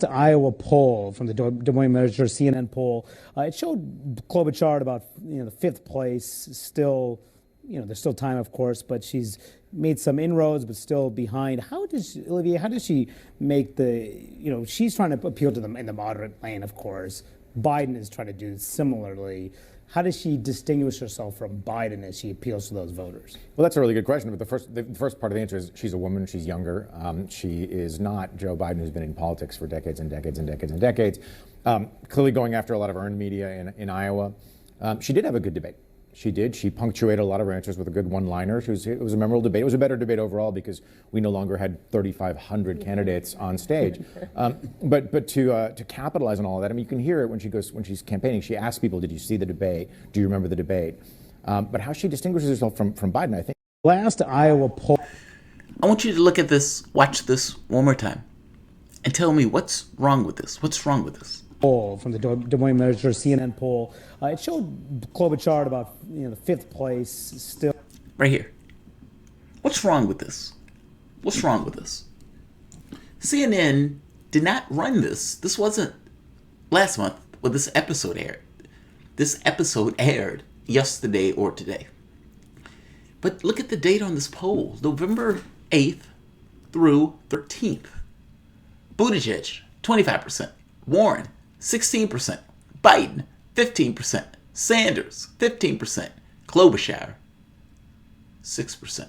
Iowa poll from the Des Moines Register CNN poll. It showed Klobuchar about the fifth place. Still, there's still time, of course, but she's made some inroads, but still behind. Olivier? How does she make she's trying to appeal to them in the moderate lane, of course. Biden is trying to do similarly. How does she distinguish herself from Biden as she appeals to those voters? Well, that's a really good question. But the first part of the answer is she's a woman. She's younger. She is not Joe Biden, who's been in politics for decades and decades and decades and decades. Clearly going after a lot of earned media in Iowa. She did have a good debate. She did. She punctuated a lot of her answers with a good one-liner. It was a memorable debate. It was a better debate overall because we no longer had 3,500 candidates on stage. But to capitalize on all of that, I mean, you can hear it when she's campaigning. She asks people, "Did you see the debate? Do you remember the debate?" But how she distinguishes herself from Biden, I think. Last Iowa poll. I want you to look at this, watch this one more time, and tell me what's wrong with this. What's wrong with this? Poll from the Des Moines Register CNN poll. It showed Klobuchar about the fifth place. Still right here. What's wrong with this? What's wrong with this? CNN did not run this. This wasn't last month when this episode aired. This episode aired yesterday or today. But look at the date on this poll. November 8th through 13th. Buttigieg, 25%. Warren, 16%. Biden, 15%. Sanders, 15%. Klobuchar, 6%.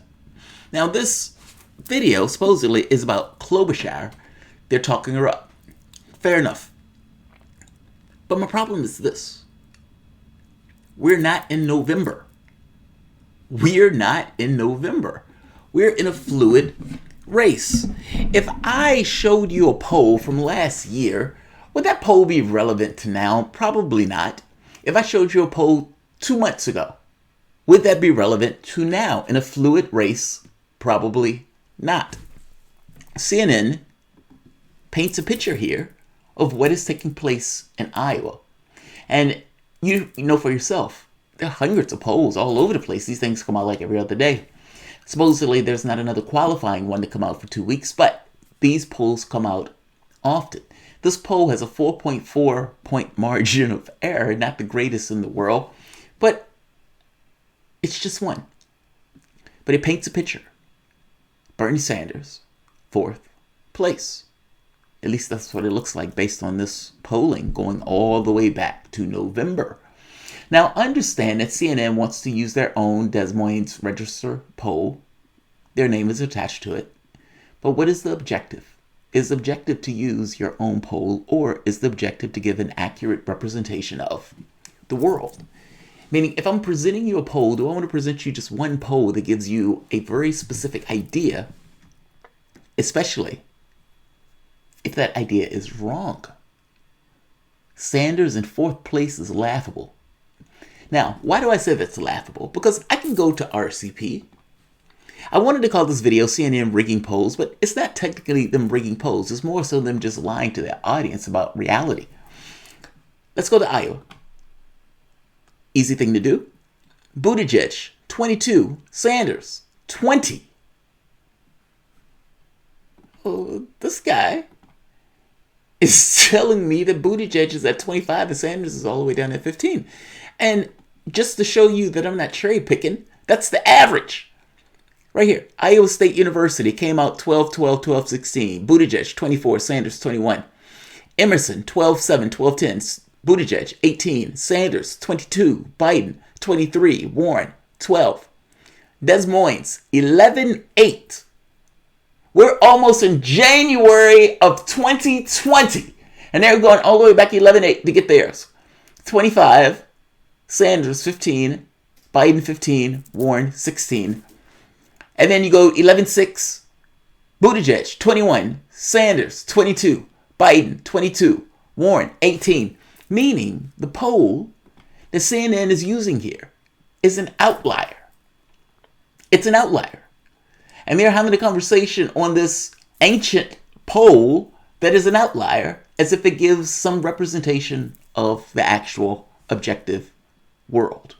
Now this video supposedly is about Klobuchar. They're talking her up. Fair enough. But my problem is this. We're not in November. We're not in November. We're in a fluid race. If I showed you a poll from last year, would that poll be relevant to now? Probably not. If I showed you a poll 2 months ago, would that be relevant to now? In a fluid race, probably not. CNN paints a picture here of what is taking place in Iowa. And you know for yourself, there are hundreds of polls all over the place. These things come out like every other day. Supposedly, there's not another qualifying one to come out for 2 weeks, but these polls come out often. This poll has a 4.4 point margin of error, not the greatest in the world, but it's just one. But it paints a picture. Bernie Sanders, fourth place. At least that's what it looks like based on this polling going all the way back to November. Now, understand that CNN wants to use their own Des Moines Register poll. Their name is attached to it. But what is the objective? Is the objective to use your own poll, or is the objective to give an accurate representation of the world? Meaning, if I'm presenting you a poll, do I want to present you just one poll that gives you a very specific idea, especially if that idea is wrong? Sanders in fourth place is laughable. Now, why do I say that's laughable? Because I can go to RCP. I wanted to call this video CNN rigging polls, but it's not technically them rigging polls. It's more so them just lying to their audience about reality. Let's go to Iowa. Easy thing to do. Buttigieg, 22. Sanders, 20. Oh, this guy is telling me that Buttigieg is at 25 and Sanders is all the way down at 15. And just to show you that I'm not cherry picking, that's the average. Right here, Iowa State University came out 12-12, 12-16. Buttigieg, 24, Sanders, 21. Emerson, 12-7, 12-10. Buttigieg, 18. Sanders, 22. Biden, 23. Warren, 12. Des Moines, 11-8. We're almost in January of 2020. And they're going all the way back 11-8 to get theirs. 25. Sanders, 15. Biden, 15. Warren, 16. And then you go 11-6, Buttigieg, 21, Sanders, 22, Biden, 22, Warren, 18. Meaning the poll that CNN is using here is an outlier. It's an outlier. And they're having a conversation on this ancient poll that is an outlier as if it gives some representation of the actual objective world.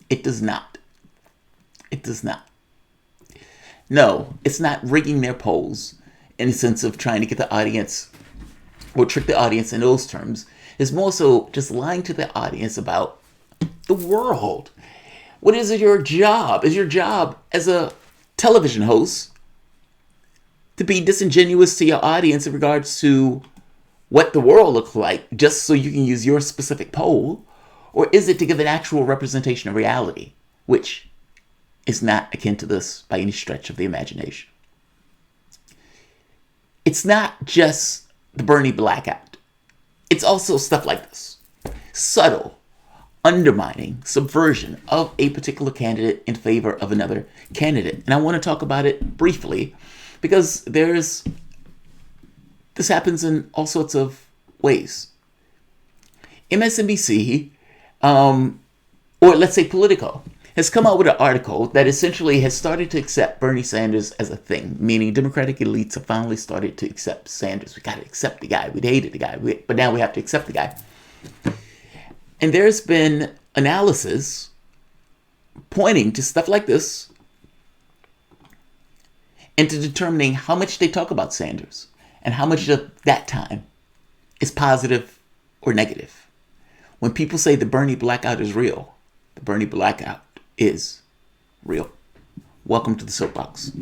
It does not. It does not. No, it's not rigging their polls. in the sense of trying to get the audience or trick the audience in those terms. It's more so just lying to the audience about the world. What is your job? Is your job as a television host to be disingenuous to your audience in regards to what the world looks like just so you can use your specific poll? Or is it to give an actual representation of reality, which is not akin to this by any stretch of the imagination? It's not just the Bernie blackout. It's also stuff like this. Subtle, undermining, subversion of a particular candidate in favor of another candidate. And I want to talk about it briefly because this happens in all sorts of ways. MSNBC, or let's say Politico, has come out with an article that essentially has started to accept Bernie Sanders as a thing, meaning Democratic elites have finally started to accept Sanders. We got to accept the guy. We hated the guy, but now we have to accept the guy. And there's been analysis pointing to stuff like this and to determining how much they talk about Sanders and how much of that time is positive or negative. When people say the Bernie blackout is real, the Bernie blackout is real. Welcome to the Soapbox.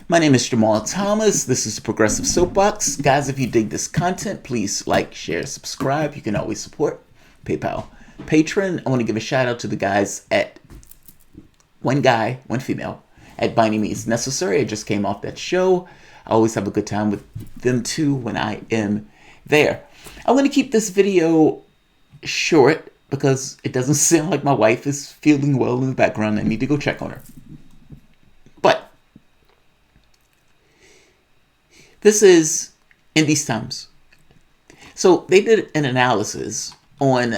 My name is Jamarl Thomas. This is the Progressive Soapbox. Guys, if you dig this content, please like, share, subscribe. You can always support PayPal, Patreon. I want to give a shout out to the guys at One Guy, One Female at By Any Means Necessary. I just came off that show. I always have a good time with them too when I am there. I'm going to keep this video short because it doesn't sound like my wife is feeling well in the background. I need to go check on her. But this is in these times. So they did an analysis on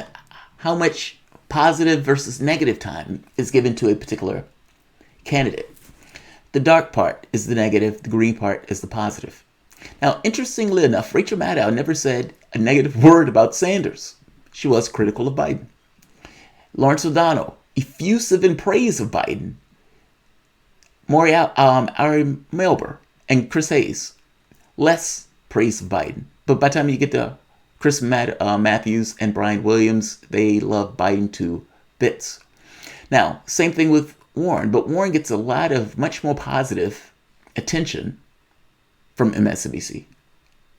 how much positive versus negative time is given to a particular candidate. The dark part is the negative, the green part is the positive. Now, interestingly enough, Rachel Maddow never said a negative word about Sanders. She was critical of Biden. Lawrence O'Donnell, effusive in praise of Biden. Ari Melber and Chris Hayes, less praise of Biden. But by the time you get to Chris Matthews and Brian Williams, they love Biden to bits. Now, same thing with Warren, but Warren gets a lot of much more positive attention from MSNBC.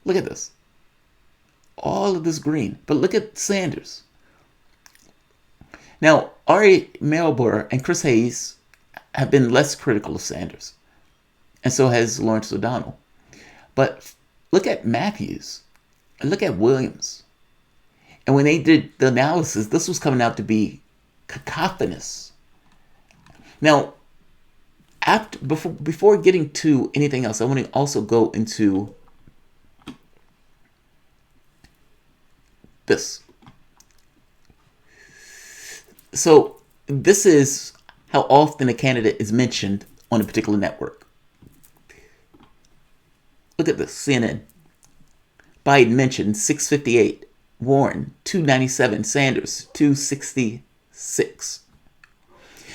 Look at this. All of this green. But look at Sanders. Now, Ari Melber and Chris Hayes have been less critical of Sanders. And so has Lawrence O'Donnell. But look at Matthews. And look at Williams. And when they did the analysis, this was coming out to be cacophonous. Now, before getting to anything else, I want to also go into this. So this is how often a candidate is mentioned on a particular network. Look at this, CNN. Biden mentioned 658, Warren 297, Sanders 266.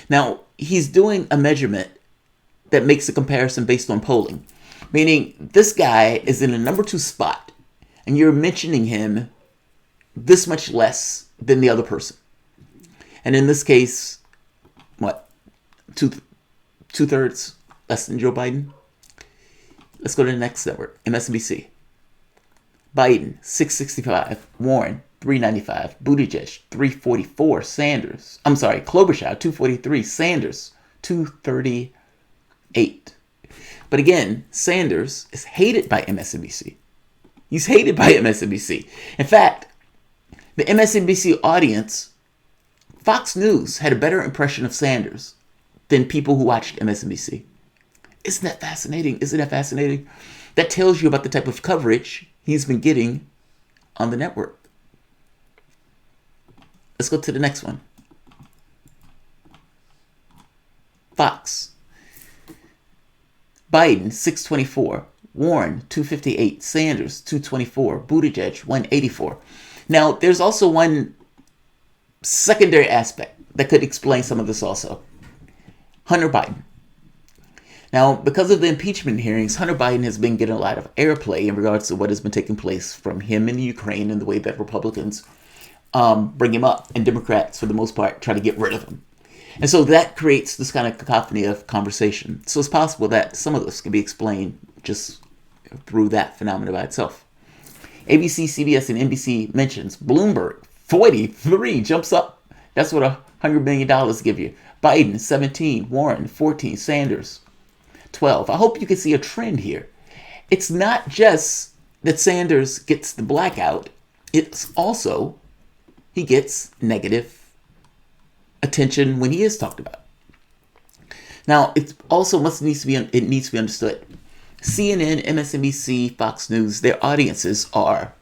Now, he's doing a measurement that makes a comparison based on polling, meaning this guy is in a number 2 spot and you're mentioning him this much less than the other person. And in this case, what? Two-thirds less than Joe Biden? Let's go to the next network, MSNBC. Biden, 665. Warren, 395. Buttigieg, 344. Klobuchar, 243. Sanders, 238. But again, Sanders is hated by MSNBC. He's hated by MSNBC. In fact, the MSNBC audience, Fox News had a better impression of Sanders than people who watched MSNBC. Isn't that fascinating? Isn't that fascinating? That tells you about the type of coverage he's been getting on the network. Let's go to the next one. Fox. Biden, 624. Warren, 258. Sanders, 224. Buttigieg, 184. Now, there's also one secondary aspect that could explain some of this also. Hunter Biden. Now, because of the impeachment hearings, Hunter Biden has been getting a lot of airplay in regards to what has been taking place from him in the Ukraine and the way that Republicans bring him up, and Democrats, for the most part, try to get rid of him. And so that creates this kind of cacophony of conversation. So it's possible that some of this can be explained just through that phenomenon by itself. ABC, CBS, and NBC mentions Bloomberg, 43, jumps up. That's what $100 million give you. Biden, 17, Warren, 14, Sanders, 12. I hope you can see a trend here. It's not just that Sanders gets the blackout. It's also he gets negative attention when he is talked about. Now, it also needs to be understood. CNN, MSNBC, Fox News, their audiences are,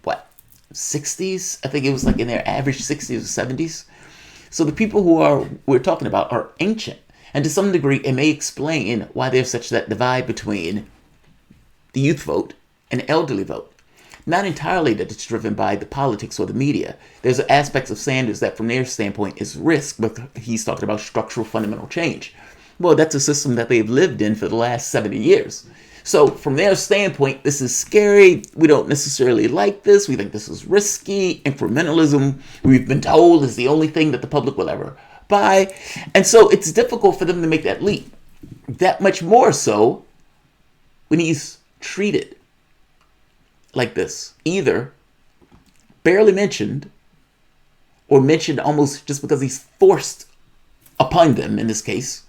60s? I think it was like in their average 60s or 70s. So the people we're talking about are ancient. And to some degree, it may explain why there's such that divide between the youth vote and elderly vote. Not entirely that it's driven by the politics or the media. There's aspects of Sanders that from their standpoint is risk, but he's talking about structural fundamental change. Well, that's a system that they've lived in for the last 70 years. So from their standpoint, this is scary. We don't necessarily like this. We think this is risky. Incrementalism, we've been told, is the only thing that the public will ever buy. And so it's difficult for them to make that leap. That much more so when he's treated like this. Either barely mentioned or mentioned almost just because he's forced upon them in this case.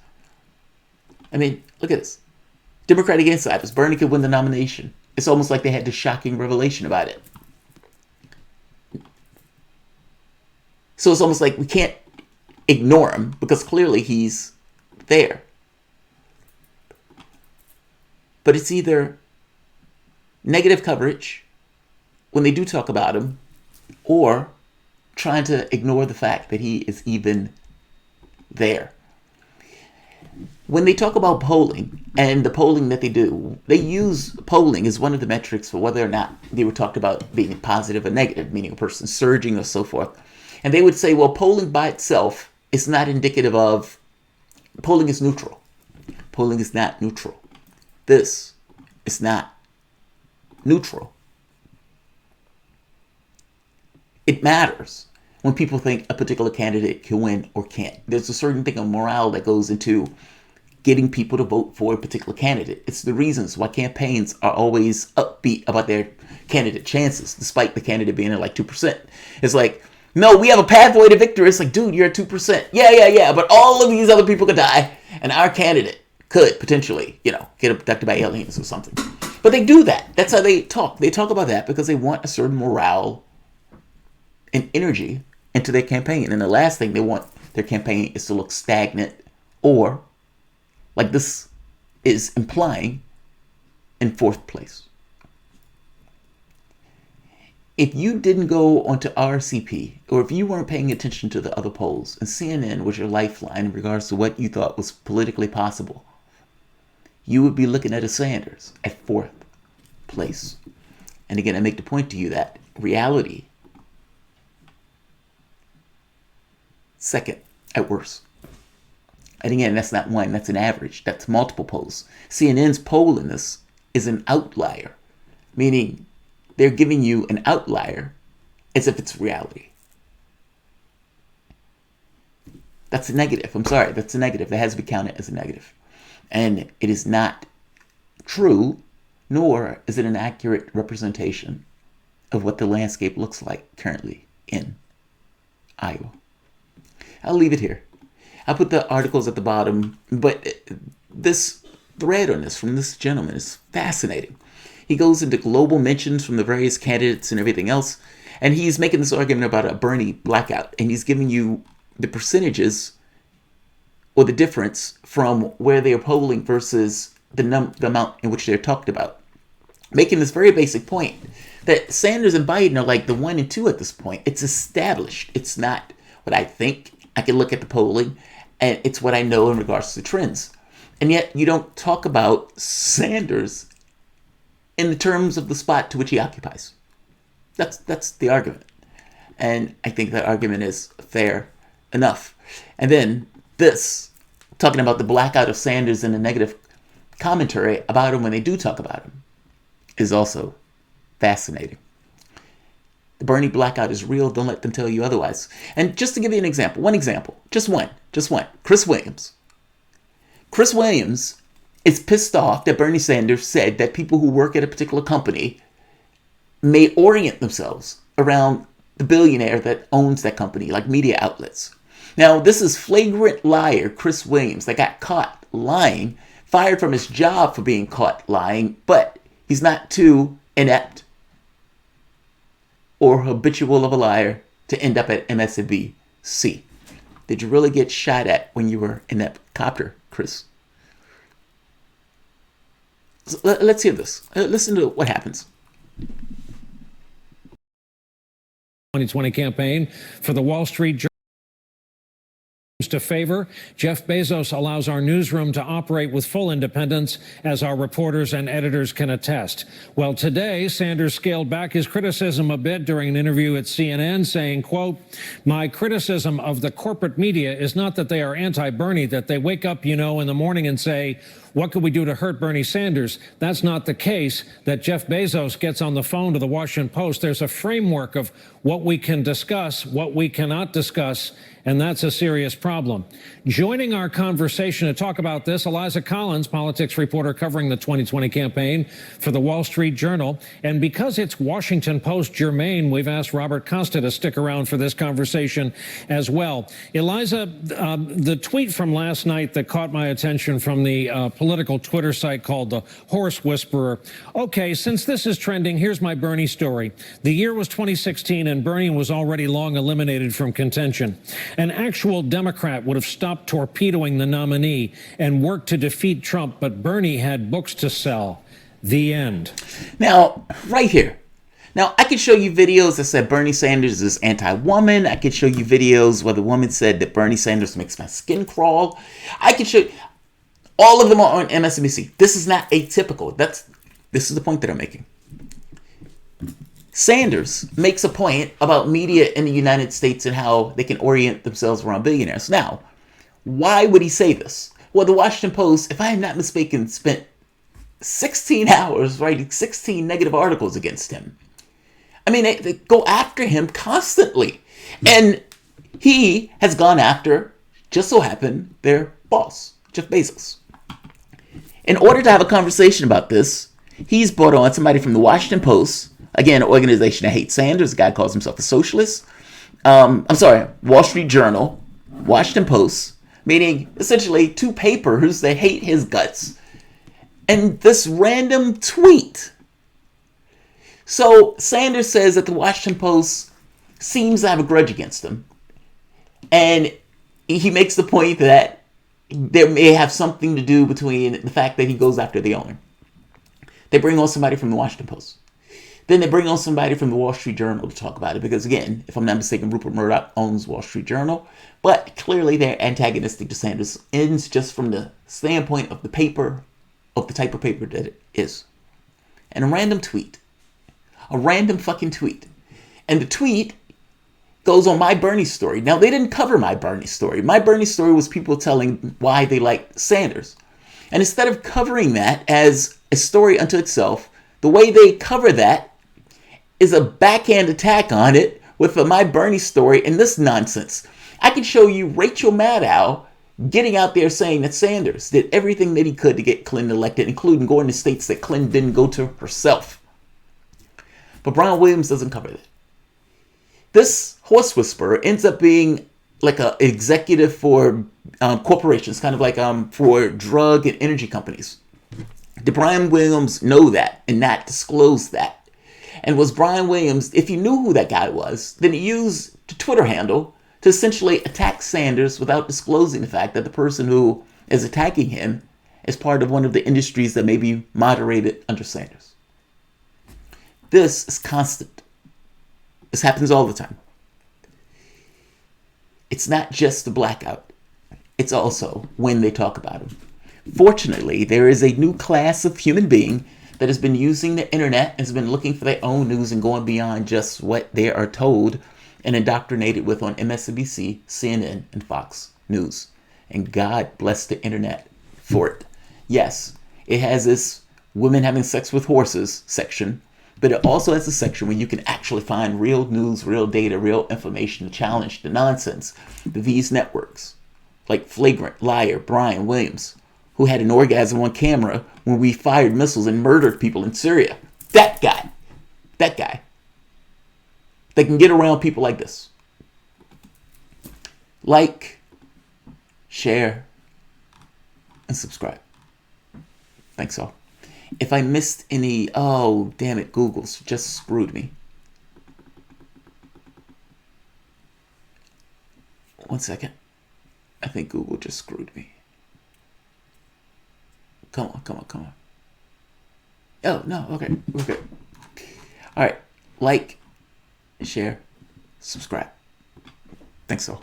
I mean, look at this. Democratic insiders, Bernie could win the nomination. It's almost like they had this shocking revelation about it. So it's almost like we can't ignore him because clearly he's there. But it's either negative coverage when they do talk about him or trying to ignore the fact that he is even there. When they talk about polling and the polling that they do, they use polling as one of the metrics for whether or not they were talked about being positive or negative, meaning a person surging or so forth. And they would say, well, polling by itself is not indicative of, polling is neutral. Polling is not neutral. This is not neutral. It matters when people think a particular candidate can win or can't. There's a certain thing of morale that goes into getting people to vote for a particular candidate. It's the reasons why campaigns are always upbeat about their candidate chances, despite the candidate being at like 2%. It's like, no, we have a pathway to victory. It's like, dude, you're at 2%. Yeah. But all of these other people could die, and our candidate could potentially, get abducted by aliens or something. But they do that. That's how they talk. They talk about that because they want a certain morale and energy into their campaign. And the last thing they want their campaign is to look stagnant or, like this is implying, in fourth place. If you didn't go onto RCP, or if you weren't paying attention to the other polls, and CNN was your lifeline in regards to what you thought was politically possible, you would be looking at a Sanders at fourth place. And again, I make the point to you that reality, second at worst. And again, that's not one, that's an average. That's multiple polls. CNN's poll in this is an outlier, meaning they're giving you an outlier as if it's reality. That's a negative. I'm sorry, that's a negative. That has to be counted as a negative. And it is not true, nor is it an accurate representation of what the landscape looks like currently in Iowa. I'll leave it here. I'll put the articles at the bottom, but this thread on this from this gentleman is fascinating. He goes into global mentions from the various candidates and everything else, and he's making this argument about a Bernie blackout, and he's giving you the percentages or the difference from where they are polling versus the amount in which they're talked about. Making this very basic point that Sanders and Biden are like the 1 and 2 at this point. It's established. It's not what I think. I can look at the polling, and it's what I know in regards to trends. And yet you don't talk about Sanders in the terms of the spot to which he occupies. That's the argument. And I think that argument is fair enough. And then this, talking about the blackout of Sanders and the negative commentary about him when they do talk about him, is also fascinating. The Bernie blackout is real. Don't let them tell you otherwise. And just to give you an example, just one. Chris Williams. Chris Williams is pissed off that Bernie Sanders said that people who work at a particular company may orient themselves around the billionaire that owns that company, like media outlets. Now, this is flagrant liar Chris Williams that got caught lying, fired from his job for being caught lying, but he's not too inept or habitual of a liar to end up at MSNBC. Did you really get shot at when you were in that copter, Chris? So let's hear this. Listen to what happens. 2020 campaign for the Wall Street Journal to favor. Jeff Bezos allows our newsroom to operate with full independence, as our reporters and editors can attest. Well, today, Sanders scaled back his criticism a bit during an interview at CNN, saying, quote, "My criticism of the corporate media is not that they are anti-Bernie, that they wake up, in the morning and say, what could we do to hurt Bernie Sanders? That's not the case. That Jeff Bezos gets on the phone to the Washington Post. There's a framework of what we can discuss, what we cannot discuss, and that's a serious problem." Joining our conversation to talk about this, Eliza Collins, politics reporter covering the 2020 campaign for the Wall Street Journal. And because it's Washington Post germane, we've asked Robert Costa to stick around for this conversation as well. Eliza, the tweet from last night that caught my attention from the political Twitter site called the Horse Whisperer. Okay, since this is trending, here's my Bernie story. The year was 2016 and Bernie was already long eliminated from contention. An actual Democrat would have stopped torpedoing the nominee and worked to defeat Trump, but Bernie had books to sell. The end. Now, right here. Now, I could show you videos that said Bernie Sanders is anti-woman. I could show you videos where the woman said that Bernie Sanders makes my skin crawl. I could show you. All of them are on MSNBC. This is not atypical. This is the point that I'm making. Sanders makes a point about media in the United States and how they can orient themselves around billionaires. Now, why would he say this? Well, the Washington Post, if I am not mistaken, spent 16 hours writing 16 negative articles against him. I mean, they go after him constantly. And he has gone after, just so happened, their boss, Jeff Bezos. In order to have a conversation about this, he's brought on somebody from the Washington Post, again, an organization that hates Sanders. The guy calls himself a socialist. Wall Street Journal, Washington Post, meaning essentially two papers that hate his guts, and this random tweet. So Sanders says that the Washington Post seems to have a grudge against him, and he makes the point that there may have something to do between the fact that he goes after the owner. They bring on somebody from the Washington Post. Then they bring on somebody from the Wall Street Journal to talk about it because, again, if I'm not mistaken, Rupert Murdoch owns Wall Street Journal. But clearly they're antagonistic to Sanders, ends just from the standpoint of the paper, of the type of paper that it is. And a random fucking tweet. And the tweet goes on My Bernie Story. Now, they didn't cover My Bernie Story. My Bernie Story was people telling why they liked Sanders. And instead of covering that as a story unto itself, the way they cover that is a backhand attack on it with a My Bernie Story and this nonsense. I can show you Rachel Maddow getting out there saying that Sanders did everything that he could to get Clinton elected, including going to states that Clinton didn't go to herself. But Brian Williams doesn't cover that. This horse whisperer ends up being like an executive for corporations, kind of like for drug and energy companies. Did Brian Williams know that and not disclose that? And was Brian Williams, if you knew who that guy was, then he used the Twitter handle to essentially attack Sanders without disclosing the fact that the person who is attacking him is part of one of the industries that may be moderated under Sanders. This is constant. This happens all the time. It's not just the blackout. It's also when they talk about him. Fortunately, there is a new class of human being that has been using the internet, has been looking for their own news and going beyond just what they are told and indoctrinated with on MSNBC, CNN, and Fox News. And God bless the internet for it. Yes, it has this women having sex with horses section, but it also has a section where you can actually find real news, real data, real information to challenge the nonsense that these networks, like Flagrant Liar Brian Williams, who had an orgasm on camera when we fired missiles and murdered people in Syria. That guy. They can get around people like this. Like, share, and subscribe. Thanks all. If I missed any, oh, damn it, Google's just screwed me. One second. I think Google just screwed me. Come on. Oh, no, okay, we're good. All right, like, share, subscribe. Thanks all.